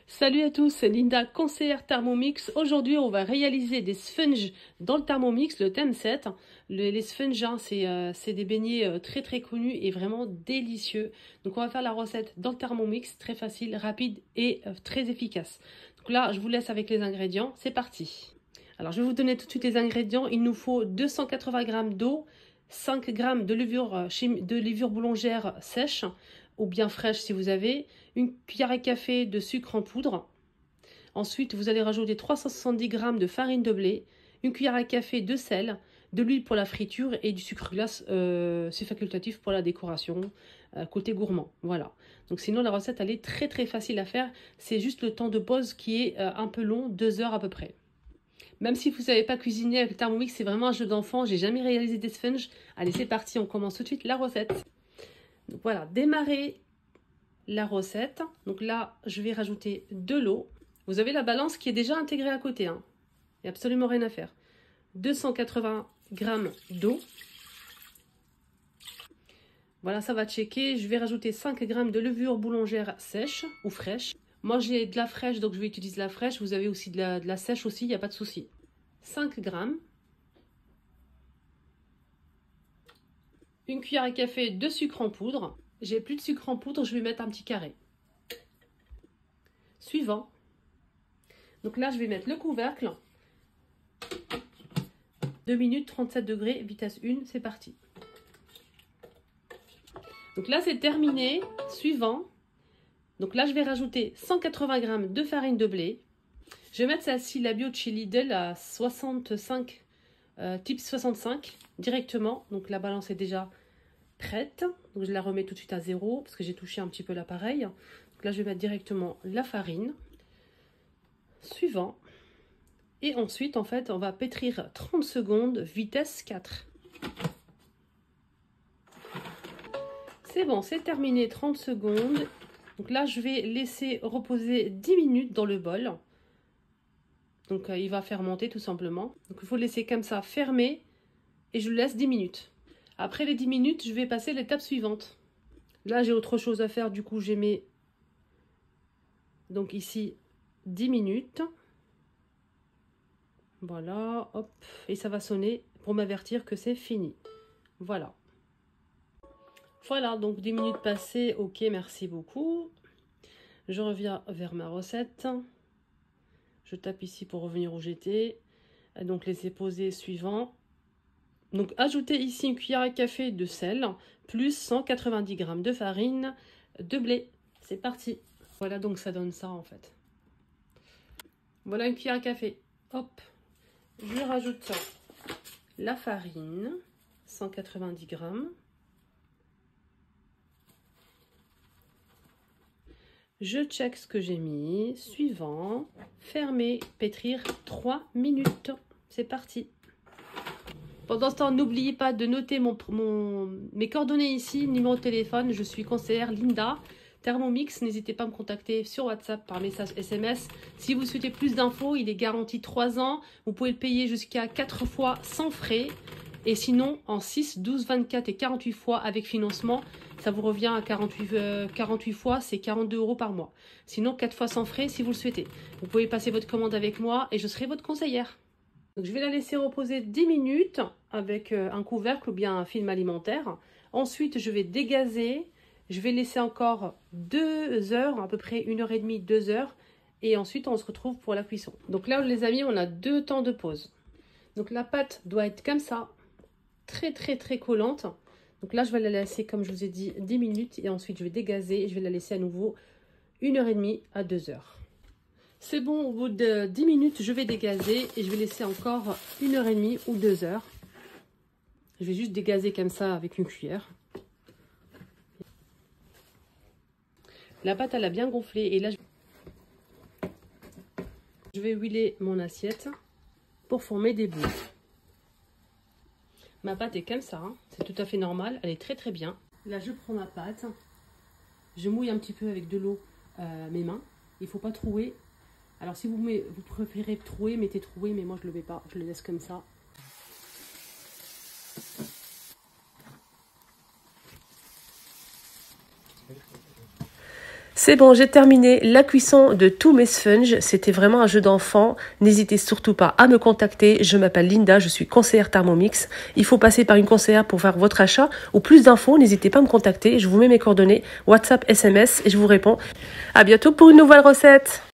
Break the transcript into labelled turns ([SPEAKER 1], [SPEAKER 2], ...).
[SPEAKER 1] Salut à tous, c'est Linda, conseillère Thermomix. Aujourd'hui, on va réaliser des sponges dans le Thermomix, le thème 7. Les sponges, hein, c'est des beignets très très connus et vraiment délicieux. Donc on va faire la recette dans le Thermomix, très facile, rapide et très efficace. Donc là, je vous laisse avec les ingrédients, c'est parti. Alors je vais vous donner tout de suite les ingrédients. Il nous faut 280 g d'eau, 5 g de levure boulangère sèche ou bien fraîche si vous avez, une cuillère à café de sucre en poudre. Ensuite, vous allez rajouter 370 g de farine de blé, une cuillère à café de sel, de l'huile pour la friture et du sucre glace, c'est facultatif pour la décoration, côté gourmand. Voilà. Donc sinon, la recette, elle est très très facile à faire. C'est juste le temps de pause qui est un peu long, 2 heures à peu près. Même si vous ne savez pas cuisiner avec le Thermomix, c'est vraiment un jeu d'enfant. J'ai jamais réalisé des sponges. Allez, c'est parti, on commence tout de suite la recette. Donc voilà, démarrer la recette. Donc là, je vais rajouter de l'eau. Vous avez la balance qui est déjà intégrée à côté. Hein. Il n'y a absolument rien à faire. 280 g d'eau. Voilà, ça va checker. Je vais rajouter 5 g de levure boulangère sèche ou fraîche. Moi, j'ai de la fraîche, donc je vais utiliser la fraîche. Vous avez aussi de la sèche aussi, il n'y a pas de souci. 5 g. Une cuillère à café de sucre en poudre. J'ai plus de sucre en poudre, je vais mettre un petit carré. Suivant. Donc là, je vais mettre le couvercle. 2 minutes, 37 degrés, vitesse 1, c'est parti. Donc là, c'est terminé. Suivant. Donc là, je vais rajouter 180 g de farine de blé. Je vais mettre celle-ci, la bio de chez Lidl, à 65, type 65, directement. Donc la balance est déjà prête. Donc je la remets tout de suite à 0 parce que j'ai touché un petit peu l'appareil. Donc là, je vais mettre directement la farine. Suivant. Et ensuite, en fait, on va pétrir 30 secondes, vitesse 4. C'est bon, c'est terminé, 30 secondes. Donc là, je vais laisser reposer 10 minutes dans le bol. Donc il va fermenter tout simplement. Donc il faut le laisser comme ça, fermé. Et je le laisse 10 minutes. Après les 10 minutes, je vais passer à l'étape suivante. Là, j'ai autre chose à faire. Du coup, j'ai mis donc ici 10 minutes. Voilà, hop. Et ça va sonner pour m'avertir que c'est fini. Voilà. Voilà, donc 10 minutes passées. Ok, merci beaucoup. Je reviens vers ma recette. Je tape ici pour revenir où j'étais. Donc, laisser poser suivant. Donc, ajoutez ici une cuillère à café de sel, plus 190 g de farine de blé. C'est parti. Voilà, donc ça donne ça en fait. Voilà une cuillère à café. Hop. Je rajoute la farine, 190 g. Je check ce que j'ai mis. Suivant. Fermer, pétrir 3 minutes. C'est parti. Pendant ce temps, n'oubliez pas de noter mes coordonnées ici, numéro de téléphone. Je suis conseillère Linda, Thermomix. N'hésitez pas à me contacter sur WhatsApp par message SMS. Si vous souhaitez plus d'infos, il est garanti 3 ans. Vous pouvez le payer jusqu'à 4 fois sans frais. Et sinon, en 6, 12, 24 et 48 fois avec financement, ça vous revient à 48 fois, c'est 42 € par mois. Sinon, 4 fois sans frais si vous le souhaitez. Vous pouvez passer votre commande avec moi et je serai votre conseillère. Donc, je vais la laisser reposer 10 minutes avec un couvercle ou bien un film alimentaire. Ensuite, je vais dégazer. Je vais laisser encore 2 heures, à peu près 1h30, 2 heures. Et ensuite, on se retrouve pour la cuisson. Donc là, les amis, on a 2 temps de pause. Donc la pâte doit être comme ça, très très très collante. Donc là, je vais la laisser, comme je vous ai dit, 10 minutes. Et ensuite, je vais dégazer et je vais la laisser à nouveau 1h30 à 2 heures. C'est bon, au bout de 10 minutes, je vais dégazer et je vais laisser encore 1h30 ou 2 heures. Je vais juste dégazer comme ça avec une cuillère. La pâte, elle a bien gonflé et là, je vais huiler mon assiette pour former des boules. Ma pâte est comme ça, hein. C'est tout à fait normal, elle est très très bien. Là, je prends ma pâte, je mouille un petit peu avec de l'eau mes mains. Il ne faut pas trouer. Alors si vous préférez trouer, mettez trouer, mais moi je ne le mets pas, je le laisse comme ça.
[SPEAKER 2] C'est bon, j'ai terminé la cuisson de tous mes sponges. C'était vraiment un jeu d'enfant. N'hésitez surtout pas à me contacter. Je m'appelle Linda, je suis conseillère Thermomix. Il faut passer par une conseillère pour faire votre achat ou plus d'infos. N'hésitez pas à me contacter. Je vous mets mes coordonnées, WhatsApp, SMS et je vous réponds. À bientôt pour une nouvelle recette.